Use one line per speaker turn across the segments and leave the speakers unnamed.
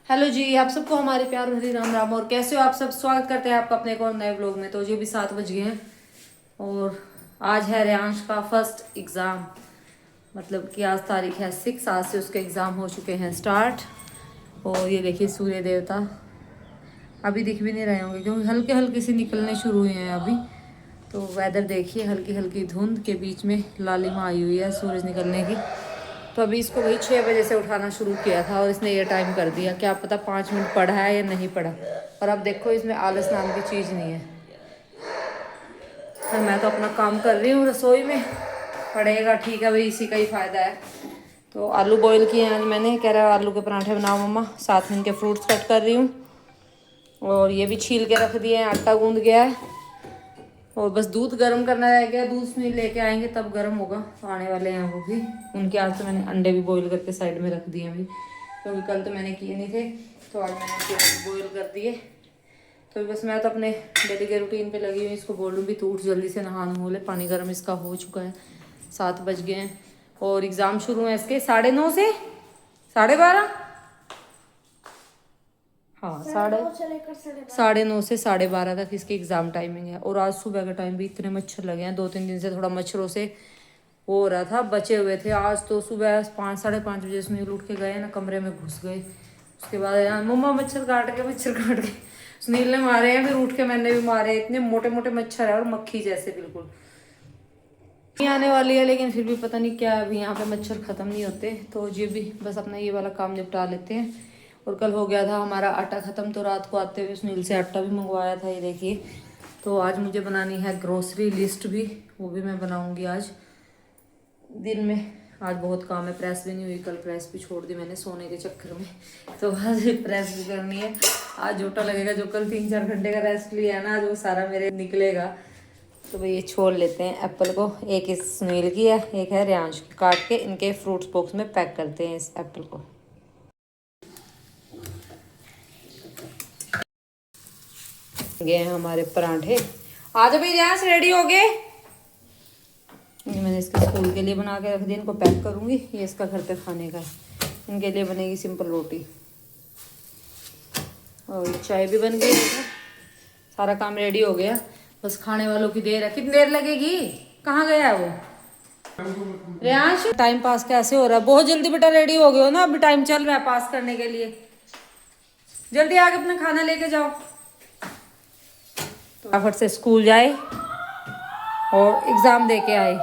Hello जी, आप सबको हमारे प्यार भरी राम राम। और कैसे हो आप सब? स्वागत करते हैं आपका अपने एक और नए ब्लॉग में। तो ये भी 7 बज गए हैं और आज है रेयांश का फर्स्ट एग्ज़ाम। मतलब कि आज तारीख है 6, आज से उसके एग्ज़ाम हो चुके हैं स्टार्ट। और ये देखिए सूर्य देवता अभी दिख भी नहीं रहे होंगे क्योंकि हल्के हल्के से निकलने शुरू हुए हैं अभी। तो वेदर देखिए, हल्की हल्की धुंध के बीच में लालिमा आई हुई है सूरज निकलने की। तो अभी इसको वही 6 बजे से उठाना शुरू किया था और इसने ये टाइम कर दिया। क्या पता 5 मिनट पढ़ा है या नहीं पढ़ा। और अब देखो इसमें आलस नाम की चीज़ नहीं है। तो मैं तो अपना काम कर रही हूँ रसोई में। पढ़ेगा ठीक है भाई, इसी का ही फ़ायदा है। तो आलू बॉईल किए हैं आज मैंने। कह रहा है आलू के पराठे बनाओ मम्मा, साथ में इनके फ्रूट्स कट कर रही हूँ। और ये भी छील के रख दिए हैं, आटा गूंद गया है और बस दूध गर्म करना रह गया। दूध नहीं लेके आएंगे तब गर्म होगा, तो आने वाले हैं वो भी। उनके आज तो मैंने अंडे भी बॉईल करके साइड में रख दिए अभी, क्योंकि कल तो मैंने किए नहीं थे, तो आज मैंने उनके बॉईल कर दिए। तो बस मैं तो अपने डेली के रूटीन पे लगी हुई। इसको बोलूँ भी तो उठ जल्दी से नहा नो ले, पानी गर्म इसका हो चुका है। 7 बज गए हैं और एग्ज़ाम शुरू है इसके 9:30 से 12:30। हाँ, 9:30 से 12:30 तक इसकी एग्ज़ाम टाइमिंग है। और आज सुबह के टाइम भी इतने मच्छर लगे हैं। 2-3 दिन से थोड़ा मच्छरों से वो हो रहा था, बचे हुए थे। आज तो सुबह 5, 5:30 बजे सुनील उठ के गए ना, कमरे में घुस गए। उसके बाद यार मम्मा मच्छर काट के सुनील ने मारे हैं, फिर उठ के मैंने भी मारे। इतने मोटे मोटे मच्छर है और मक्खी जैसे बिल्कुल। आने वाली है लेकिन फिर भी पता नहीं क्या, अभी यहाँ पे मच्छर ख़त्म नहीं होते। तो ये भी बस अपना ये वाला काम निपटा लेते हैं। और कल हो गया था हमारा आटा ख़त्म, तो रात को आते हुए सुनील से आटा भी मंगवाया था, ये देखिए। तो आज मुझे बनानी है ग्रोसरी लिस्ट भी, वो भी मैं बनाऊँगी आज दिन में। आज बहुत काम है, प्रेस भी नहीं हुई, कल प्रेस भी छोड़ दी मैंने सोने के चक्कर में। तो आज प्रेस भी करनी है। आज जोटा लगेगा, जो कल 3-4 घंटे का रेस्ट लिया है ना, आज वो सारा मेरे निकलेगा। तो भाई ये छोड़ लेते हैं एप्पल को। एक इस सुनील की है, एक है रेयांश की। काट के इनके फ्रूट्स बॉक्स में पैक करते हैं इस एप्पल को। गए हैं हमारे पराठे। आज भाई रेयांश रेडी हो गए। ये मैंने इसके स्कूल के लिए बना के रख दिया, इनको पैक करूंगी। ये इसका घर पे खाने का है। इनके लिए बनेगी सिंपल रोटी और चाय भी बन गई है। सारा काम रेडी हो गया, बस खाने वालों की देर है। कितनी देर लगेगी? कहाँ गया है वो रेयांश? टाइम पास कैसे हो रहा है? बहुत जल्दी बेटा रेडी हो गए हो ना, अभी टाइम चल रहा है पास करने के लिए। जल्दी आके अपना खाना लेके जाओ। तो फटाफट से स्कूल जाए और एग्जाम दे के आए।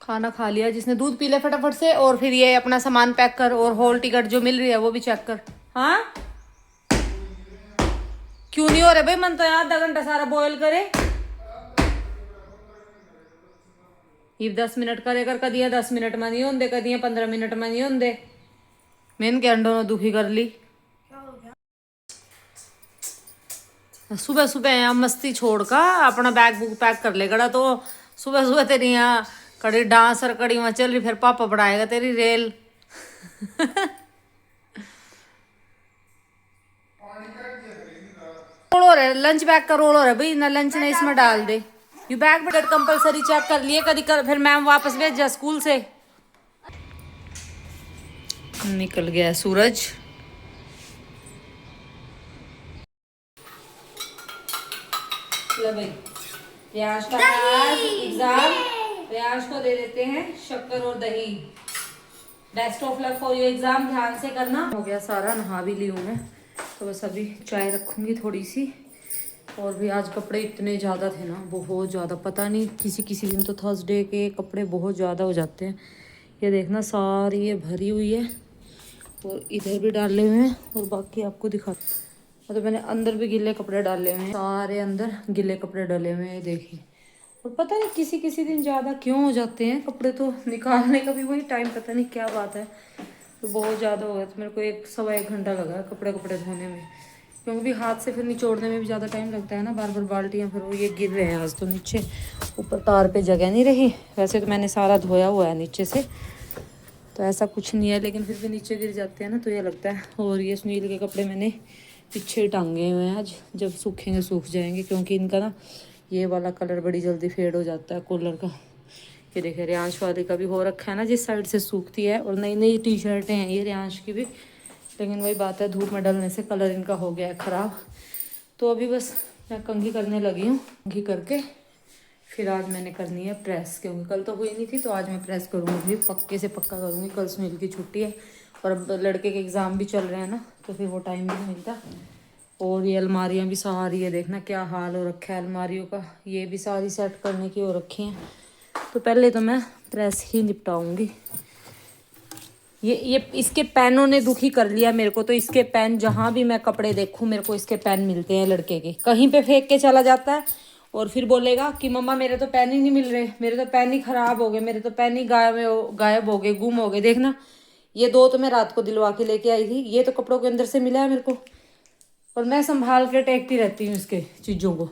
खाना खा लिया, जिसने दूध पी लिया फटाफट से। और फिर ये अपना सामान पैक कर, और हॉल टिकट जो मिल रही है वो भी चेक कर। हाँ क्यों नहीं हो रहा भाई? मन तो यार आधा घंटा सारा बॉयल करे। ये 10 मिनट करे कर, कदिया 10 मिनट में नहीं होंगे, कदिया 15 मिनट में नहीं होंगे। मैंने क्या दोनों दुखी कर ली। सुबह सुबह यहाँ मस्ती छोड़ का अपना बैग बुक पैक कर ले कड़ा। तो सुबह सुबह तेरी यहाँ कड़ी डांस और कड़ी वहां चल रही, फिर पापा पढ़ाएगा तेरी रेल। रोल रहा लंच बैग का रोल हो रहा है भाई ना, लंच ने इसमें डाल दे। You bag ticket compulsory check कर लिए कभी कर, फिर मैम वापस भेज जा स्कूल से। निकल गया सूरज। लो भाई, प्याज का आज एग्जाम। प्याज को दे देते हैं शक्कर और दही। Best of luck for your exam, ध्यान से करना। हो गया सारा, नहा भी ली हूँ मैं। तो बस अभी चाय रखूंगी थोड़ी सी। और भी आज कपड़े इतने ज़्यादा थे ना, बहुत ज़्यादा। पता नहीं किसी किसी दिन तो थर्सडे के कपड़े बहुत ज़्यादा हो जाते हैं। ये देखना सारी ये भरी हुई है और इधर भी डाले हुए हैं। और बाकी आपको दिखा, मतलब मैंने अंदर भी गिले कपड़े डाले हुए हैं, सारे अंदर गिले कपड़े डाले हुए हैं, ये देखिए। और पता नहीं किसी किसी दिन ज़्यादा क्यों हो जाते हैं कपड़े, तो निकालने का भी वही टाइम, पता नहीं क्या बात है। तो बहुत ज़्यादा हो गया, तो मेरे को 1-1.25 घंटा लगा कपड़े धोने में। क्योंकि भी हाथ से फिर निचोड़ने में भी ज़्यादा टाइम लगता है ना, बार बार बाल्टियाँ। फिर वो ये गिर रहे हैं आज तो नीचे, ऊपर तार पे जगह नहीं रही। वैसे तो मैंने सारा धोया हुआ है नीचे से, तो ऐसा कुछ नहीं है, लेकिन फिर भी नीचे गिर जाते हैं ना, तो ये लगता है। और ये सुनील के कपड़े मैंने पीछे टांगे हुए हैं आज, जब सूखेंगे सूख जाएंगे। क्योंकि इनका ना ये वाला कलर बड़ी जल्दी फेड हो जाता है कॉलर का। ये देखिए रेयांश वाले का भी हो रखा है ना, जिस साइड से सूखती है। और नई नई टी शर्टें हैं ये रेयांश की भी, लेकिन वही बात है, धूप में डलने से कलर इनका हो गया है ख़राब। तो अभी बस मैं कंघी करने लगी हूँ। कंघी करके फिर आज मैंने करनी है प्रेस, क्योंकि कल तो हुई नहीं थी, तो आज मैं प्रेस करूँगी, पक्के से पक्का करूँगी। कल सुनील की छुट्टी है और अब लड़के के एग्ज़ाम भी चल रहे हैं ना, तो फिर वो टाइम भी नहीं मिलता। और ये अलमारियाँ भी सारी है, देखना क्या हाल हो रखा है अलमारियों का, ये भी सारी सेट करने की हो रखी हैं। तो पहले तो मैं प्रेस ही निपटाऊँगी। ये इसके पेनों ने दुखी कर लिया मेरे को। तो इसके पेन जहाँ भी मैं कपड़े देखूँ मेरे को इसके पेन मिलते हैं लड़के के, कहीं पे फेंक के चला जाता है और फिर बोलेगा कि मम्मा मेरे तो पेन ही नहीं मिल रहे, मेरे तो पेन ही खराब हो गए, मेरे तो पेन ही गायब हो गए, गुम हो गए। देखना ये 2 तो मैं रात को दिलवा के लेके आई थी, ये तो कपड़ों के अंदर से मिला है मेरे को, और मैं संभाल के टेकती रहती हूँ इसके चीज़ों को।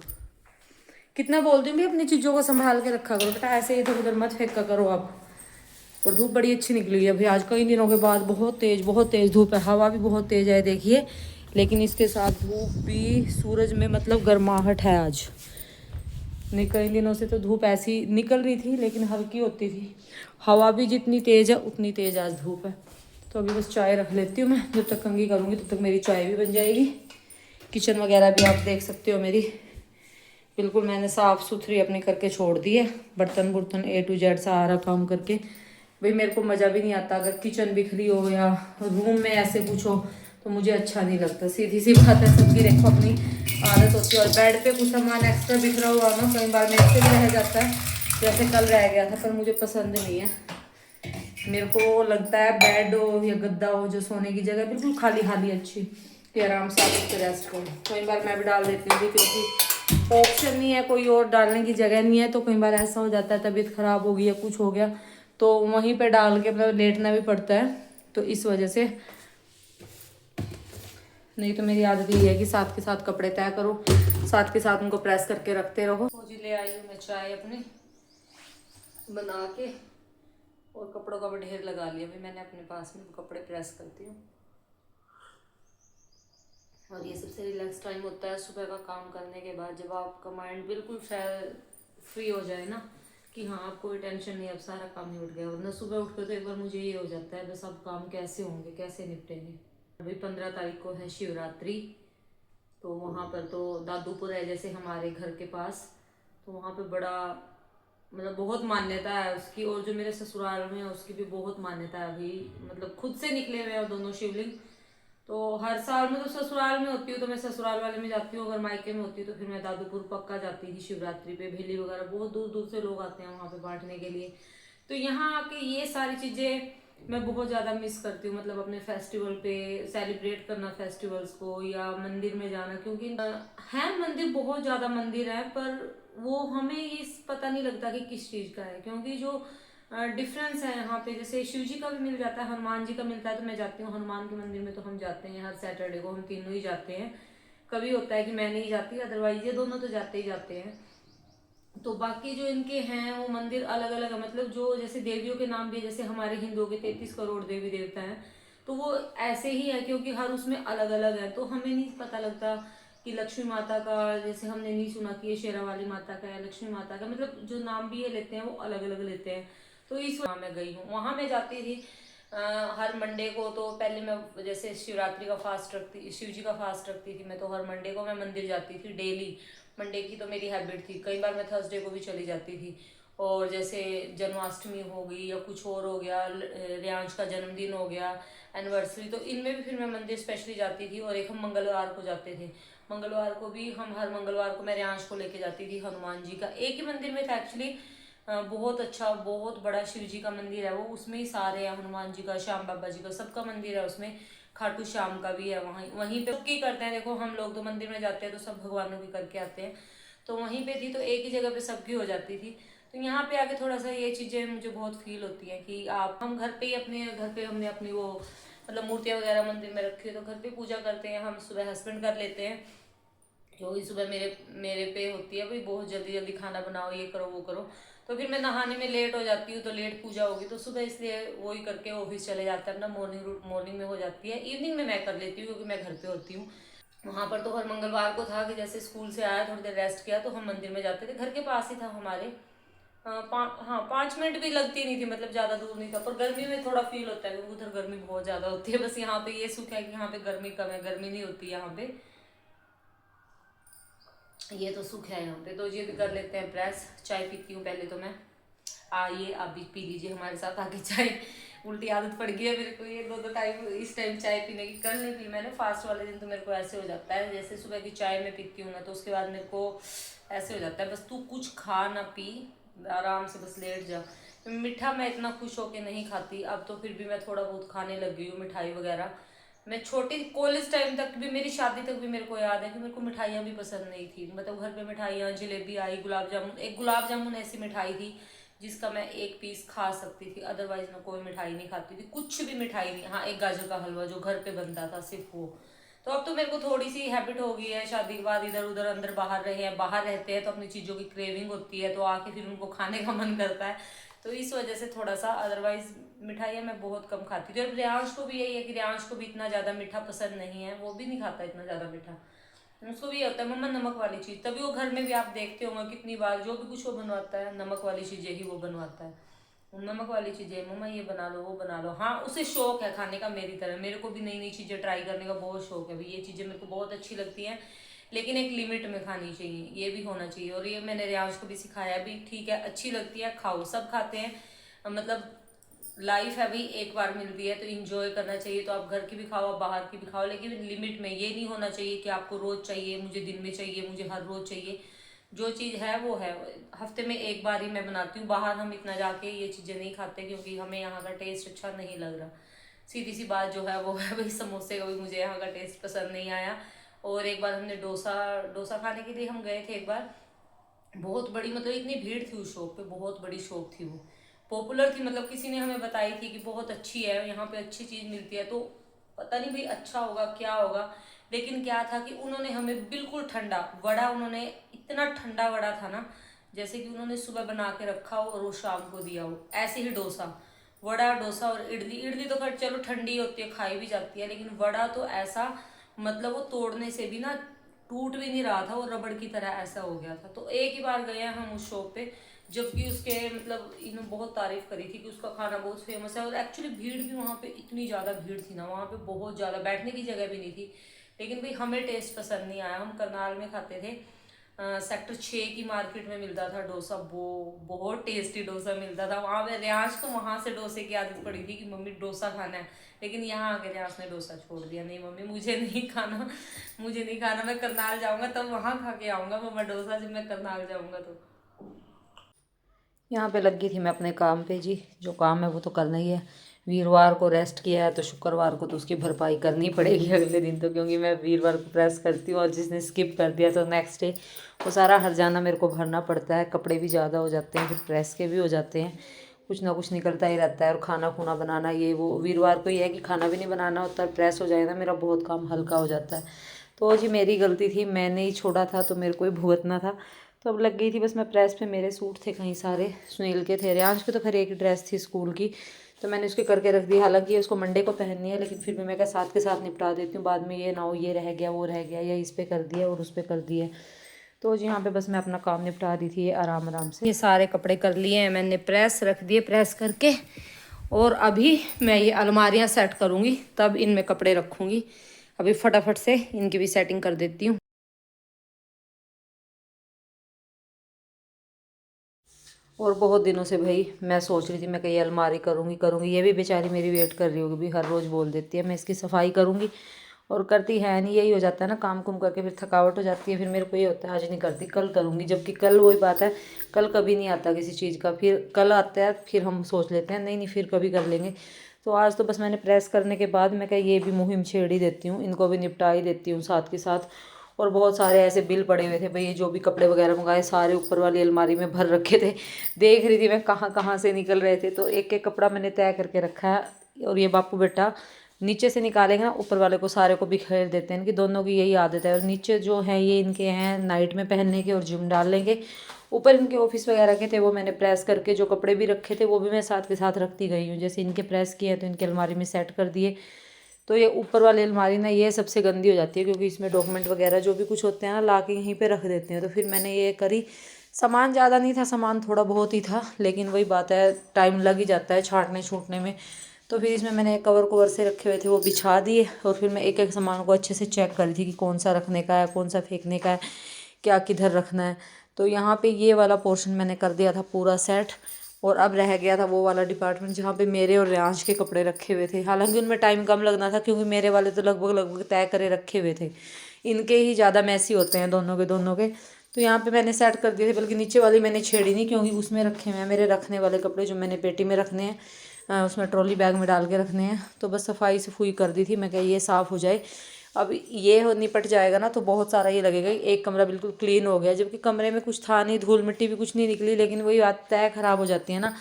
कितना बोलती हूँ भी अपनी चीज़ों को संभाल के रखा करो बेटा, ऐसे इधर उधर मत फेंका करो आप। और धूप बड़ी अच्छी निकली है अभी आज, कई दिनों के बाद बहुत तेज़ धूप है, हवा भी बहुत तेज़ है देखिए, लेकिन इसके साथ धूप भी, सूरज में मतलब गर्माहट है आज। नहीं कई दिनों से तो धूप ऐसी निकल रही थी लेकिन हल्की होती थी, हवा भी जितनी तेज़ है उतनी तेज़ आज धूप है। तो अभी बस चाय रख लेती हूँ मैं, जब तक कंघी करूँगी तब तक मेरी चाय भी बन जाएगी। किचन वगैरह भी आप देख सकते हो मेरी, बिल्कुल मैंने साफ़ सुथरी अपनी करके छोड़ दी है, बर्तन बुर्तन A to Z सारा काम करके। भाई मेरे को मज़ा भी नहीं आता अगर किचन बिखरी हो या रूम में ऐसे कुछ हो, तो मुझे अच्छा नहीं लगता, सीधी सी बात है। सबकी देखो अपनी आदत होती है। और बेड पे कुछ सामान एक्स्ट्रा बिखरा हुआ ना, कई बार मेरे से भी रह जाता है, जैसे कल रह गया था, पर मुझे पसंद नहीं है। मेरे को लगता है बेड हो या गद्दा हो, जो सोने की जगह बिल्कुल खाली खाली अच्छी, कि आराम से आप उस पर रेस्ट करो। कई बार मैं भी डाल देती हूँ, क्योंकि ऑप्शन नहीं है, कोई और डालने की जगह नहीं है, तो कई बार ऐसा हो जाता है तबीयत खराब होगी या कुछ हो गया तो वहीं पे डाल के मतलब लेटना भी पड़ता है, तो इस वजह से। नहीं तो मेरी आदत यही है कि साथ के साथ कपड़े तय करो, साथ के साथ उनको प्रेस करके रखते रहो। जी ले आई हूँ मैं चाय अपनी बना के, और कपड़ों का भी ढेर लगा लिया। अभी मैंने अपने पास में कपड़े प्रेस करती हूँ, और ये सबसे रिलैक्स टाइम होता है सुबह का काम करने के बाद, जब आपका माइंड बिल्कुल फ्री हो जाए ना, कि हाँ अब कोई टेंशन नहीं, अब सारा काम निपट गया। वरना सुबह उठ कर तो एक बार मुझे ये हो जाता है बस अब काम कैसे होंगे, कैसे निपटेंगे। अभी 15 तारीख को है शिवरात्रि, तो वहाँ पर तो दादूपुर है जैसे हमारे घर के पास, तो वहाँ पे बड़ा मतलब बहुत मान्यता है उसकी। और जो मेरे ससुराल में है उसकी भी बहुत मान्यता है। अभी मतलब खुद से निकले हुए हैं दोनों शिवलिंग। तो हर साल मैं तो ससुराल में होती हूँ तो मैं ससुराल वाले में जाती हूँ, अगर मायके में होती हूँ तो फिर मैं दादूपुर पक्का जाती थी शिवरात्रि पे। भेली वगैरह बहुत दूर दूर से लोग आते हैं वहाँ पे बांटने के लिए। तो यहाँ आके ये सारी चीज़ें मैं बहुत ज़्यादा मिस करती हूँ, मतलब अपने फेस्टिवल पे सेलिब्रेट करना फेस्टिवल्स को, या मंदिर में जाना। क्योंकि है मंदिर, बहुत ज़्यादा मंदिर है, पर वो हमें ये पता नहीं लगता कि किस चीज़ का है। क्योंकि जो डिफरेंस है यहाँ पे, जैसे शिव जी का भी मिल जाता है, हनुमान जी का मिलता है, तो मैं जाती हूँ हनुमान के मंदिर में। तो हम जाते हैं हर सैटरडे को, हम तीनों ही जाते हैं। कभी होता है कि मैं नहीं जाती, अदरवाइज ये दोनों तो जाते ही जाते हैं। तो बाकी जो इनके हैं वो मंदिर अलग अलग है, मतलब जो जैसे देवियों के नाम भी, जैसे हमारे हिंदुओं के 33 करोड़ देवी देवता हैं, तो वो ऐसे ही है, क्योंकि हर उसमें अलग अलग है। तो हमें नहीं पता लगता कि लक्ष्मी माता का, जैसे हमने नहीं सुना कि ये शेरा वाली माता का है, लक्ष्मी माता का, मतलब जो नाम भी ये लेते हैं वो अलग अलग लेते हैं। तो इस वहाँ मैं गई हूँ, वहाँ मैं जाती थी हर मंडे को। तो पहले मैं जैसे शिवरात्रि का फास्ट रखती, शिव जी का फास्ट रखती थी मैं, तो हर मंडे को मैं मंदिर जाती थी डेली। मंडे की तो मेरी हैबिट थी, कई बार मैं थर्सडे को भी चली जाती थी। और जैसे जन्माष्टमी हो गई या कुछ और हो गया, रियांश का जन्मदिन हो गया, एनिवर्सरी, तो इनमें भी फिर मैं मंदिर स्पेशली जाती थी। और एक हम मंगलवार को जाते थे, मंगलवार को भी हम, हर मंगलवार को मैं रियांश को लेके जाती थी हनुमान जी का। एक ही मंदिर में था एक्चुअली, बहुत अच्छा बहुत बड़ा शिव जी का मंदिर है वो, उसमें ही सारे हैं, हनुमान जी का, श्याम बाबा जी का, सबका मंदिर है उसमें। खाटू श्याम का भी है वहीं, वहीं पे सबकी करते हैं। देखो हम लोग तो मंदिर में जाते हैं तो सब भगवानों की करके आते हैं, तो वहीं पे थी तो एक ही जगह पे सबकी हो जाती थी। तो यहाँ पे आके थोड़ा सा ये चीज़ें मुझे बहुत फील होती हैं कि आप, हम घर पे ही, अपने घर पे हमने अपनी वो मतलब मूर्तियाँ वगैरह मंदिर में रखी है, तो घर पे पूजा करते हैं हम। सुबह हस्बैंड कर लेते हैं, क्योंकि सुबह मेरे मेरे पे होती है भाई बहुत जल्दी जल्दी खाना बनाओ, ये करो वो करो, तो फिर मैं नहाने में लेट हो जाती हूँ, तो लेट पूजा होगी, तो सुबह इसलिए वही करके ऑफिस चले जाते हैं अपना। मॉर्निंग में हो जाती है, इवनिंग में मैं कर लेती हूँ क्योंकि मैं घर पे होती हूँ। वहाँ पर तो हर मंगलवार को था कि जैसे स्कूल से आया, थोड़ी देर रेस्ट किया, तो हम मंदिर में जाते थे, घर के पास ही था हमारे। हाँ 5 मिनट भी लगती नहीं थी, मतलब ज़्यादा दूर नहीं था। पर गर्मी में थोड़ा फील होता है क्योंकि उधर गर्मी बहुत ज़्यादा होती है। बस यहाँ पे ये सुख है कि यहाँ पे गर्मी कम है, गर्मी नहीं होती है यहाँ पे, ये तो सुख है यहाँ पे। तो ये भी कर लेते हैं प्रेस। चाय पीती हूँ पहले तो मैं। आइए आप भी पी लीजिए हमारे साथ आके चाय। उल्टी आदत पड़ गई है मेरे को, ये 2-2 टाइम इस टाइम चाय पीने की। कल नहीं पी मैंने, फास्ट वाले दिन तो मेरे को ऐसे हो जाता है, जैसे सुबह की चाय में पीती हूँ ना तो उसके बाद मेरे को ऐसे हो जाता है, बस तू कुछ खा ना पी, आराम से बस लेट जा। मीठा मैं इतना खुश होके नहीं खाती, अब तो फिर भी मैं थोड़ा बहुत खाने लग गई हूँ मिठाई वगैरह। मैं छोटी कॉलेज टाइम तक भी, मेरी शादी तक भी मेरे को याद है कि मेरे को मिठाइयाँ भी पसंद नहीं थी। मतलब घर पे मिठाइयाँ, जलेबी आई, गुलाब जामुन, एक गुलाब जामुन ऐसी मिठाई थी जिसका मैं एक पीस खा सकती थी, अदरवाइज मैं कोई मिठाई नहीं खाती थी, कुछ भी मिठाई नहीं। हाँ एक गाजर का हलवा जो घर पे बनता था, सिर्फ वो। तो अब तो मेरे को थोड़ी सी हैबिट हो गई है, शादी के बाद इधर उधर अंदर बाहर रहे हैं, बाहर रहते हैं तो अपनी चीज़ों की क्रेविंग होती है, तो आके फिर उनको खाने का मन करता है। तो इस वजह से थोड़ा सा, अदरवाइज मिठाइयाँ मैं बहुत कम खाती थी। और रियांश को भी यही है कि रियांश को भी इतना ज़्यादा मीठा पसंद नहीं है, वो भी नहीं खाता इतना ज़्यादा मीठा। उसको भी ये होता है मम्मा नमक वाली चीज़, तभी वो घर में भी आप देखते होंगे कितनी बार जो भी कुछ वो बनवाता है नमक वाली चीज़ें ही वो बनवाता है। नमक वाली चीज़ें मम्मा ये बना लो वो बना लो। हाँ उसे शौक है खाने का मेरी तरह, मेरे को भी नई नई चीज़ें ट्राई करने का बहुत शौक है भाई। ये चीज़ें मेरे को बहुत अच्छी लगती हैं, लेकिन एक लिमिट में खानी चाहिए, ये भी होना चाहिए। और ये मैंने रियाज को भी सिखाया भी, ठीक है अच्छी लगती है खाओ, सब खाते हैं, मतलब लाइफ है भाई एक बार मिलती है तो इंजॉय करना चाहिए। तो आप घर की भी खाओ, आप बाहर की भी खाओ, लेकिन लिमिट में। ये नहीं होना चाहिए कि आपको रोज चाहिए, मुझे दिन में चाहिए, मुझे हर रोज चाहिए। जो चीज़ है वो है। हफ्ते में एक बार ही मैं बनाती हूँ, बाहर हम इतना जाके ये चीज़ें नहीं खाते क्योंकि हमें यहाँ का टेस्ट अच्छा नहीं लग रहा। सीधी सी बात जो है वो है भाई, समोसे का भी मुझे यहाँ का टेस्ट पसंद नहीं आया। और एक बार हमने डोसा डोसा खाने के लिए हम गए थे एक बार, बहुत बड़ी, मतलब इतनी भीड़ थी उस शॉप पे, बहुत बड़ी शॉप थी वो, पॉपुलर थी, मतलब किसी ने हमें बताई थी कि बहुत अच्छी है यहाँ पे, अच्छी चीज़ मिलती है। तो पता नहीं भाई अच्छा होगा क्या होगा, लेकिन क्या था कि उन्होंने हमें बिल्कुल ठंडा वड़ा, उन्होंने इतना ठंडा वड़ा था ना, जैसे कि उन्होंने सुबह बना के रखा हो और वो शाम को दिया हो, ऐसे ही डोसा, वड़ा डोसा। और इडली, इडली तो खैर चलो ठंडी होती है खाई भी जाती है, लेकिन वड़ा तो ऐसा, मतलब वो तोड़ने से भी ना टूट भी नहीं रहा था, वो रबड़ की तरह ऐसा हो गया था। तो एक ही बार गए हैं हम उस शॉप पे, जबकि उसके मतलब इन्होंने बहुत तारीफ करी थी कि उसका खाना बहुत फेमस है। और एक्चुअली भीड़ भी वहाँ पे इतनी ज़्यादा भीड़ थी ना, वहाँ पे बहुत ज़्यादा, बैठने की जगह भी नहीं थी। लेकिन भाई हमें टेस्ट पसंद नहीं आया। हम करनाल में खाते थे, सेक्टर 6 की मार्केट में मिलता था डोसा, वो बहुत टेस्टी डोसा मिलता था वहाँ पे। रियांश को वहाँ से डोसे की आदत पड़ी थी कि मम्मी डोसा खाना है, लेकिन यहाँ आके रियांश ने डोसा छोड़ दिया, नहीं मम्मी मुझे नहीं खाना, मुझे नहीं खाना, मैं करनाल जाऊँगा तब वहाँ खा के आऊँगा मम्मा डोसा, जब मैं करनाल जाऊँगा तो। यहाँ पे लगी थी मैं अपने काम पे जी, जो काम है वो तो करना ही है। वीरवार को रेस्ट किया है तो शुक्रवार को तो उसकी भरपाई करनी पड़ेगी अगले दिन तो, क्योंकि मैं वीरवार को प्रेस करती हूँ और जिसने स्किप कर दिया तो नेक्स्ट डे वो सारा हर्जाना मेरे को भरना पड़ता है। कपड़े भी ज़्यादा हो जाते हैं, फिर प्रेस के भी हो जाते हैं, कुछ ना कुछ निकलता ही रहता है। और खाना खुना बनाना ये वो, वीरवार को ये है कि खाना भी नहीं बनाना होता, प्रेस हो जाए ना मेरा बहुत काम हल्का हो जाता है। तो जी मेरी गलती थी, मैंने ही छोड़ा था तो मेरे को ही भुगतना था। तो अब लग गई थी बस मैं प्रेस पे। मेरे सूट थे कहीं सारे, सुनील के थे, रियांश के तो फिर एक ही ड्रेस थी स्कूल की, तो मैंने उसके करके रख दी। हालांकि उसको मंडे को पहननी है, लेकिन फिर भी मैं क्या साथ के साथ निपटा देती हूँ, बाद में ये ना हो ये रह गया वो रह गया, या इस पर कर दिया और उस पर कर दिया। तो जी यहाँ पे बस मैं अपना काम निपटा रही थी आराम आराम से। ये सारे कपड़े कर लिए हैं मैंने, प्रेस रख दिए प्रेस करके, और अभी मैं ये अलमारियाँ सेट करूँगी तब इनमें कपड़े रखूँगी। अभी फटाफट से इनकी भी सेटिंग कर देती हूँ। और बहुत दिनों से भाई मैं सोच रही थी मैं कहीं अलमारी करूँगी, ये भी बेचारी मेरी वेट कर रही होगी भी, हर रोज़ बोल देती है मैं इसकी सफाई करूँगी और करती है नहीं। यही हो जाता है ना, काम कुम करके फिर थकावट हो जाती है, फिर मेरे को ये होता है आज नहीं करती कल करूँगी, जबकि कल वही बात है, कल कभी नहीं आता किसी चीज़ का, फिर कल आता है फिर हम सोच लेते हैं नहीं नहीं फिर कभी कर लेंगे। तो आज तो बस मैंने प्रेस करने के बाद मैं कहा ये भी मुहिम छेड़ ही देती हूँ, इनको भी निपटा ही देती हूँ साथ के साथ। और बहुत सारे ऐसे बिल पड़े हुए थे भाई, ये जो भी कपड़े वगैरह मंगाए सारे ऊपर वाली अलमारी में भर रखे थे। देख रही थी मैं कहाँ कहाँ से निकल रहे थे, तो एक एक कपड़ा मैंने तय करके रखा है। और ये बापू बेटा नीचे से निकालेंगे ना, ऊपर वाले को सारे को बिखेर देते हैं, इनकी दोनों की यही आदत है। और नीचे जो है ये इनके हैं नाइट में पहनने के और जिम डाल लेंगे। ऊपर इनके ऑफिस वगैरह के थे वो मैंने प्रेस करके, जो कपड़े भी रखे थे वो भी मैं साथ के साथ रखती गई हूँ। जैसे इनके प्रेस किए हैं तो इनकी अलमारी में सेट कर दिए। तो ये ऊपर वाली अलमारी ना ये सबसे गंदी हो जाती है, क्योंकि इसमें डॉक्यूमेंट वगैरह जो भी कुछ होते हैं ना ला के यहीं पे रख देते हैं। तो फिर मैंने ये करी सामान ज़्यादा नहीं था, सामान थोड़ा बहुत ही था, लेकिन वही बात है टाइम लग ही जाता है छांटने छूटने में। तो फिर इसमें मैंने कवर से रखे हुए थे वो बिछा दिए, और फिर मैं एक एक सामान को अच्छे से चेक कर रही थी कि कौन सा रखने का है, कौन सा फेंकने का है, क्या किधर रखना है। तो यहाँ पे ये वाला पोर्शन मैंने कर दिया था पूरा सेट, और अब रह गया था वो वाला डिपार्टमेंट जहाँ पे मेरे और रियांश के कपड़े रखे हुए थे। हालांकि उनमें टाइम कम लगना था क्योंकि मेरे वाले तो लगभग तय करे रखे हुए थे, इनके ही ज़्यादा मैसी होते हैं दोनों के। तो यहाँ पे मैंने सेट कर दिए थे, बल्कि नीचे वाली मैंने छेड़ी नहीं क्योंकि उसमें रखे हुए हैं मेरे रखने वाले कपड़े जो मैंने पेटी में रखने हैं, उसमें ट्रॉली बैग में डाल के रखने हैं। तो बस सफाई सफुई कर दी थी, मैं क्या ये साफ़ हो जाए। अब ये निपट जाएगा ना तो बहुत सारा ये लगेगा, एक कमरा बिल्कुल क्लीन हो गया, जबकि कमरे में कुछ था नहीं, धूल मिट्टी भी कुछ नहीं निकली, लेकिन वही बात तय ख़राब हो जाती है ना,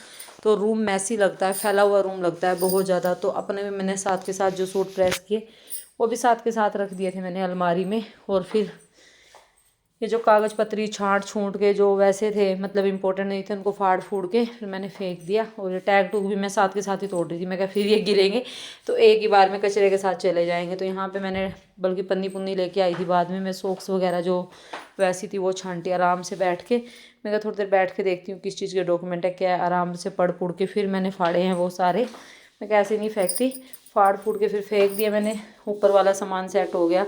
तो रूम मैसी लगता है, फैला हुआ रूम लगता है बहुत ज़्यादा। तो अपने में मैंने साथ के साथ जो सूट प्रेस किए वो भी साथ के साथ रख दिए थे मैंने अलमारी में। और फिर ये जो कागज़ पत्री छाँट छूट के जो वैसे थे, मतलब इम्पोर्टेंट नहीं थे, उनको फाड़ फूड़ के फिर मैंने फेंक दिया। और ये टैग टूग भी मैं साथ के साथ ही तोड़ रही थी, मैं क्या फिर ये गिरेंगे तो एक ही बार में कचरे के साथ चले जाएंगे। तो यहाँ पे मैंने बल्कि पन्नी पुन्नी लेके आई थी बाद में, मैं सॉक्स वगैरह जो वैसी थी वो छांटी आराम से बैठ के। मैं क्या थोड़ी देर बैठ के देखती हूँ किस चीज़ के डॉक्यूमेंट है क्या है, आराम से पढ़ पुढ़ के फिर मैंने फाड़े हैं वो सारे। मैं कैसे नहीं फेंकती, फाड़ फूड़ के फिर फेंक दिया मैंने। ऊपर वाला सामान सेट हो गया,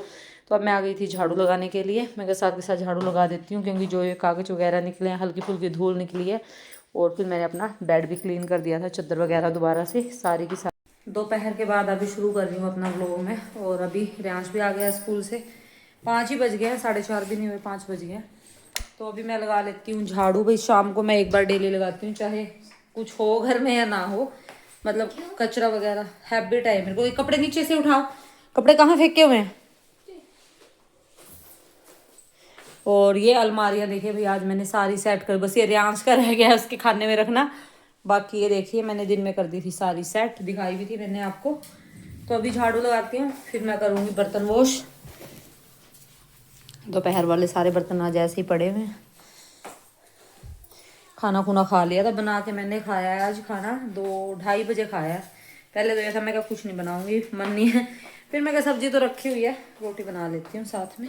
तो अब मैं आ गई थी झाड़ू लगाने के लिए। मैं के साथ झाड़ू लगा देती हूँ क्योंकि जो ये कागज़ वगैरह निकले हैं, हल्की फुल्की धूल निकली है। और फिर मैंने अपना बेड भी क्लीन कर दिया था, चादर वगैरह दोबारा से सारी की सारी। दोपहर के बाद अभी शुरू कर रही हूँ अपना व्लॉग में। और अभी रियांश भी आ गया स्कूल से, 5 ही बज गए हैं, 4:30 भी नहीं हुए, 5 बज गए। तो अभी मैं लगा लेती हूँ झाड़ू। भाई शाम को मैं एक बार डेली लगाती हूँ, चाहे कुछ हो घर में या ना हो, मतलब कचरा वगैरह हैबिट है मेरे को। कपड़े नीचे से उठाओ, कपड़े कहाँ फेंके हुए हैं। और ये अलमारियाँ देखिए भाई आज मैंने सारी सेट कर, बस ये रियांश का रह गया है उसके खाने में रखना। बाकी ये देखिए मैंने दिन में कर दी थी सारी सेट, दिखाई भी थी मैंने आपको। तो अभी झाड़ू लगाती हूँ, फिर मैं करूँगी बर्तन वॉश। दोपहर वाले सारे बर्तन आज ऐसे ही पड़े हुए हैं। खाना खुना खा लिया था बना के, मैंने खाया है आज खाना 2-2:30 बजे खाया है। पहले तो ये था मैं क्या कुछ नहीं बनाऊंगी, मन नहीं है। फिर मैं क्या सब्जी तो रखी हुई है, रोटी बना लेती हूँ साथ में।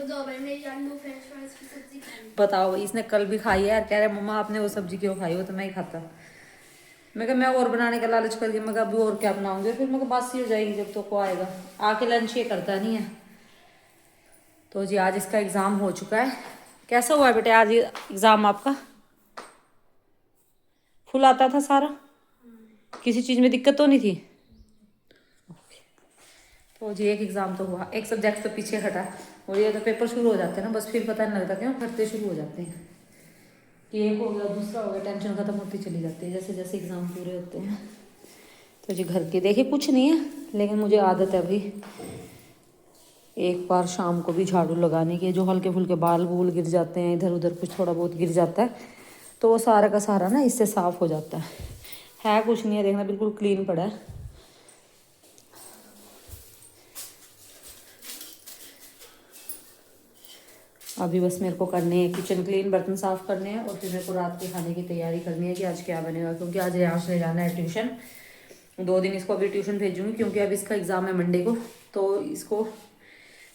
बताओ भाई, इसने कल भी खाई है यार, कह रहे मम्मा आपने वो सब्जी क्यों खाई, वो तो मैं ही खाता। मैं क्या मैं और बनाने का लालच कर दिया, मैं क्या अभी और क्या बनाऊंगी, फिर मैं बासी हो जाएगी जब तो को आएगा। आके लंच ये करता नहीं है। तो जी आज इसका एग्ज़ाम हो चुका है। कैसा हुआ है बेटे आज एग्ज़ाम आपका? फुल आता था सारा, किसी चीज़ में दिक्कत तो नहीं थी? तो जी एक एग्ज़ाम तो हुआ, एक सब्जेक्ट तो पीछे हटा। और ये तो पेपर शुरू हो जाते हैं ना, बस फिर पता नहीं लगता क्यों फटते शुरू हो जाते हैं कि एक हो गया दूसरा हो गया, टेंशन खत्म होती चली जाती है जैसे जैसे एग्ज़ाम पूरे होते हैं। तो जी घर के देखिए कुछ नहीं है, लेकिन मुझे आदत है भाई एक बार शाम को भी झाड़ू लगाने की। जो हल्के फुल्के बाल बूल गिर जाते हैं इधर उधर, कुछ थोड़ा बहुत गिर जाता है, तो वो सारा का सारा ना इससे साफ़ हो जाता है कुछ नहीं है, देखना बिल्कुल क्लीन पड़ा है। अभी बस मेरे को करने हैं किचन क्लीन, बर्तन साफ़ करने हैं, और फिर मेरे को रात के खाने की तैयारी करनी है कि आज क्या बनेगा। क्योंकि आज रियांश ले जाना है ट्यूशन, 2 दिन इसको अभी ट्यूशन भेजूँगी क्योंकि अब इसका एग्ज़ाम है मंडे को। तो इसको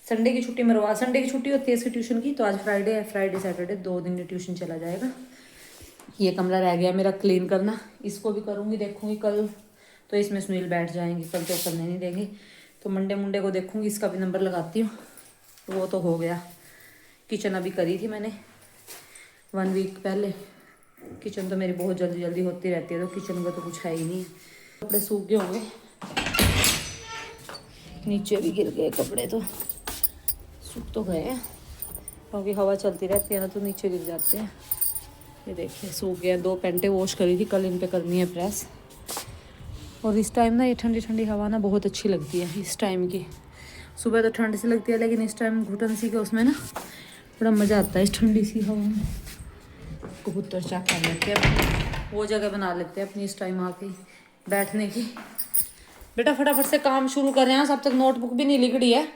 संडे की छुट्टी मरवा, संडे की छुट्टी होती है इसकी ट्यूशन की, तो आज फ्राइडे है, फ्राइडे सैटरडे 2 दिन ट्यूशन चला जाएगा। ये कमरा रह गया मेरा क्लीन करना, इसको भी करूँगी, देखूँगी कल तो इसमें सुनील बैठ जाएंगे, कल तो करने नहीं देंगे। तो मंडे को देखूँगी, इसका भी नंबर लगाती हूँ। वो तो हो गया। किचन अभी करी थी मैंने 1 वीक पहले। किचन तो मेरी बहुत जल्दी जल्दी होती रहती है, तो किचन का तो कुछ है ही नहीं। कपड़े सूख गए होंगे, नीचे भी गिर गए कपड़े, तो सूख तो गए हैं क्योंकि हवा चलती रहती है ना, तो नीचे गिर जाते हैं। ये देखिए सूख गया। 2 पैंटें वॉश करी थी, कल इन पे करनी है प्रेस। और इस टाइम ना ये ठंडी ठंडी हवा ना बहुत अच्छी लगती है इस टाइम की। सुबह तो ठंड सी लगती है, लेकिन इस टाइम घुटन सी के उसमें ना बड़ा मज़ा आता है इस ठंडी सी हवा में। कबूतर चाक कर लेते हैं, वो जगह बना लेते हैं अपनी इस टाइम आके बैठने की। बेटा फटाफट से काम शुरू कर रहे हैं, अब तक नोटबुक भी नहीं लिख रही है,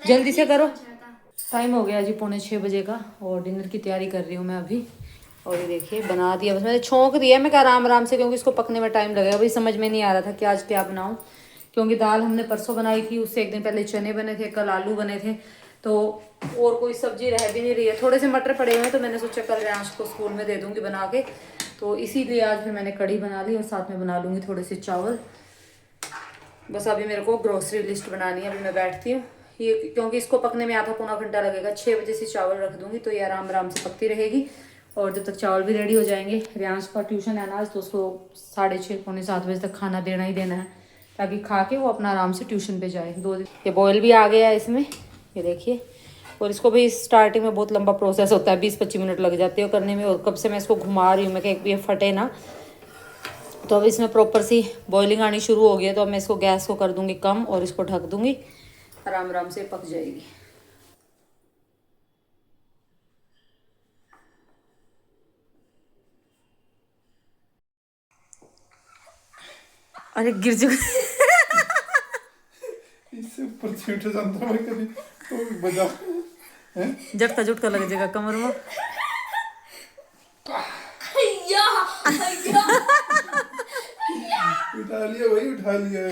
जल्दी से करो। टाइम हो गया जी 5:45 बजे का, और डिनर की तैयारी कर रही हूँ मैं अभी। और ये देखिए बना दिया, बस मैंने छोंक दिया, मैं क्या आराम आराम से, क्योंकि इसको पकने में टाइम लगेगा। अभी समझ में नहीं आ रहा था कि आज क्या बनाऊँ, क्योंकि दाल हमने परसों बनाई थी, उससे एक दिन पहले चने बने थे, कल आलू बने थे, तो और कोई सब्जी रह भी नहीं रही है। थोड़े से मटर पड़े हुए हैं, तो मैंने सोचा कल रेयांश को स्कूल में दे दूँगी बना के, तो इसीलिए आज फिर मैंने कढ़ी बना ली और साथ में बना लूँगी थोड़े से चावल। बस अभी मेरे को ग्रोसरी लिस्ट बनानी है, अभी मैं बैठती हूँ ये, क्योंकि इसको पकने में आधा पौना घंटा लगेगा। 6 बजे से चावल रख दूँगी तो ये आराम आराम से पकती रहेगी, और जब तक चावल भी रेडी हो जाएंगे। रेयांश का ट्यूशन है ना आज, तो उसको 6:30 पौने 7 बजे तक खाना देना ही देना है, ताकि खा के वो अपना आराम से ट्यूशन पे जाए। 2 दिन ये बॉयल भी आ गया है इसमें, ये देखिए। और इसको भी स्टार्टिंग में बहुत लंबा प्रोसेस होता है, 20-25 मिनट लग जाते हैं करने में, और कब से मैं इसको घुमा रही हूँ मैं कि ये फटे ना। तो अब इसमें प्रॉपर सी बॉइलिंग आनी शुरू हो गई है, तो अब मैं इसको गैस को कर दूंगी कम और इसको ढक दूंगी, आराम आराम से पक जाएगी। अरे गिर जा
इससे ऊपर से उठ जाता है कभी तो बजा हैं,
झटका झुटका लग जाएगा कमर में।
उठा लिया भाई, उठा लिया।